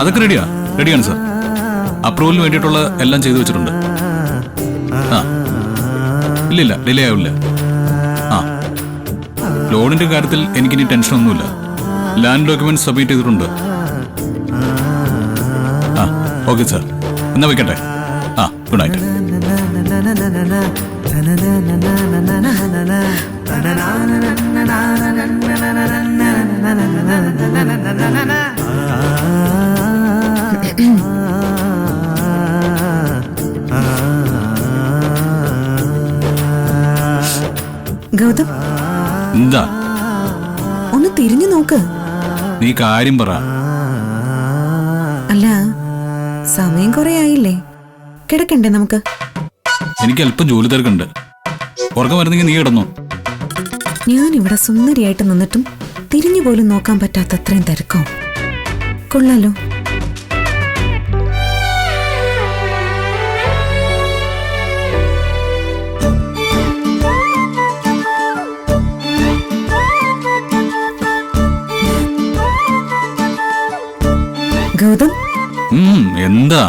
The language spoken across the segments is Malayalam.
അതൊക്കെ റെഡിയാണ് സാർ. അപ്രൂവലിന് വേണ്ടിയിട്ടുള്ള എല്ലാം ചെയ്തു വെച്ചിട്ടുണ്ട്. ആ ഇല്ലില്ല, ഡിലേ ആവില്ല. ആ ലോണിന്റെ കാര്യത്തിൽ എനിക്കിനി ടെൻഷനൊന്നുമില്ല. ലാൻഡ് ഡോക്യുമെന്റ് സബ്മിറ്റ് ചെയ്തിട്ടുണ്ട്. ആ ഓക്കെ സാർ, എന്നാ വെക്കട്ടെ. ആ ഗുഡ് നൈറ്റ്. ഗൗതം, എന്താ? ഒന്ന് തിരിഞ്ഞു നോക്ക്. നീ കാര്യം പറ. അല്ല, സമയം കുറെ ആയില്ലേ, കിടക്കണ്ടേ നമുക്ക്? എനിക്ക് അല്പം ജോലി തിരക്കുണ്ട്. ഉറക്കം വരുന്നെങ്കിൽ നീ കിടന്നോ. ഞാൻ ഇവിടെ സുന്ദരിയായിട്ട് നിന്നിട്ടും തിരിഞ്ഞു പോലും നോക്കാൻ പറ്റാത്ത അത്രയും തിരക്കോ? കൊള്ളാലോ. ഗൗതം, എന്താ?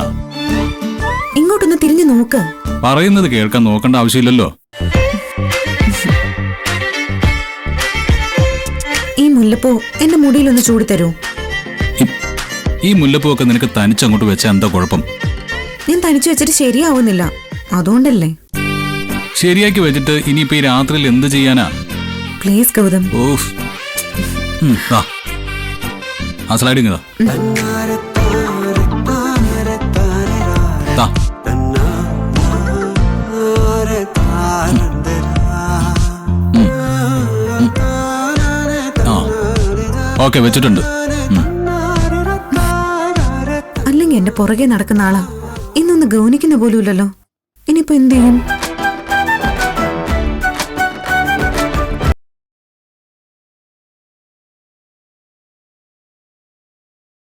ഇങ്ങോട്ടൊന്ന് തിരിഞ്ഞു നോക്ക്. പറയുന്നത് കേൾക്കാൻ നോക്കേണ്ട ആവശ്യമില്ലല്ലോ. ഈ മുല്ലപ്പൂ എന്റെ മുടിയിലൊന്ന് ചൂടി തരൂ. ഈ മുല്ലപ്പൂ ഒക്കെ നിനക്ക് തനിച്ചങ്ങോട്ട് വെച്ചാൽ എന്താ കുഴപ്പം? ഞാൻ തനിച്ചു വെച്ചിട്ട് ശരിയാവുന്നില്ല, അതുകൊണ്ടല്ലേ. ശരിയാക്കി വെച്ചിട്ട് ഇനിയിപ്പോ ഈ രാത്രിയിൽ എന്ത് ചെയ്യാനാ? പ്ലീസ് ഗൗതം. ഓഫ്. ആ സ്ലൈഡിങ് ഇതാ. ഓക്കെ, വെച്ചിട്ടുണ്ട്. അല്ലെങ്കിൽ എന്റെ പുറകെ നടക്കുന്ന ആളാ, ഇന്നൊന്ന് ഗൗനിക്കുന്ന പോലുമില്ലല്ലോ. ഇനിയിപ്പോ എന്ത് ചെയ്യും?